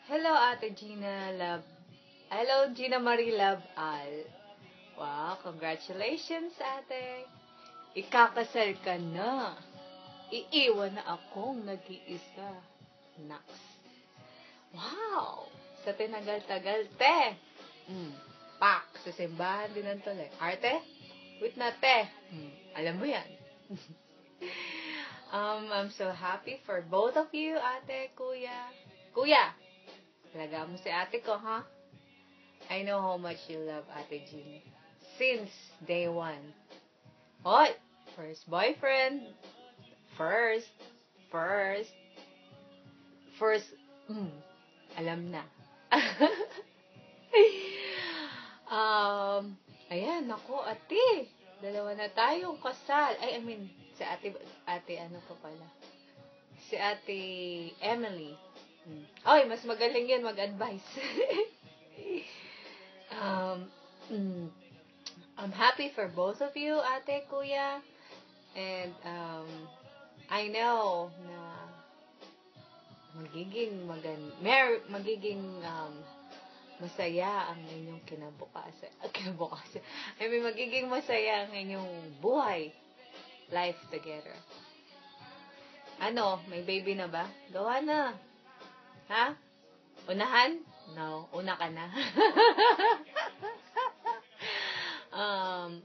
Hello, Ate Gina Love. Hello, Gina Marie Love Al. Wow, congratulations, ate. Ikakasal ka na. Iiwan na akong nag-iisa. Naks. Wow! Sa tinagal-tagal, te. Pak, sa simbahan din ang tuloy. Arte? Wait na, te. Alam mo yan. I'm so happy for both of you, ate, kuya. Kuya, talaga mo si ate ko, ha? I know how much you love Ate Gina. Since day one. Hoy! First boyfriend. First. Alam na. Ayan, naku, ate. Dalawa na tayong kasal. I mean, si ate ano pa pala? Si ate Emily. Oy, mas magaling yun mag-advise. I'm happy for both of you, ate, kuya. And, I know na magiging masaya ang inyong kinabukasan. I mean, magiging masaya ang inyong buhay. Life together. Ano, may baby na ba? Gawa na. Ha? Unahan? No, una ka na.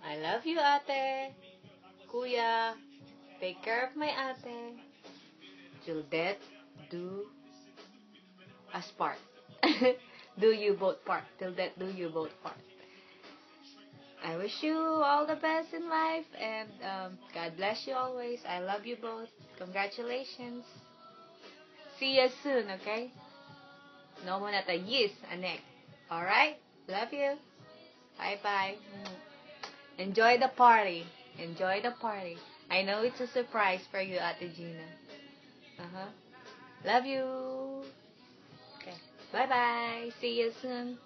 I love you, ate. Kuya, take care of my ate. Till death do us part. Do you both part. Till death do you both part. I wish you all the best in life, and God bless you always. I love you both. Congratulations. See you soon, okay? No mo na tayis, anek. Alright? Love you. Bye-bye. Enjoy the party. Enjoy the party. I know it's a surprise for you, Ate Gina. Love you. Okay. Bye-bye. See you soon.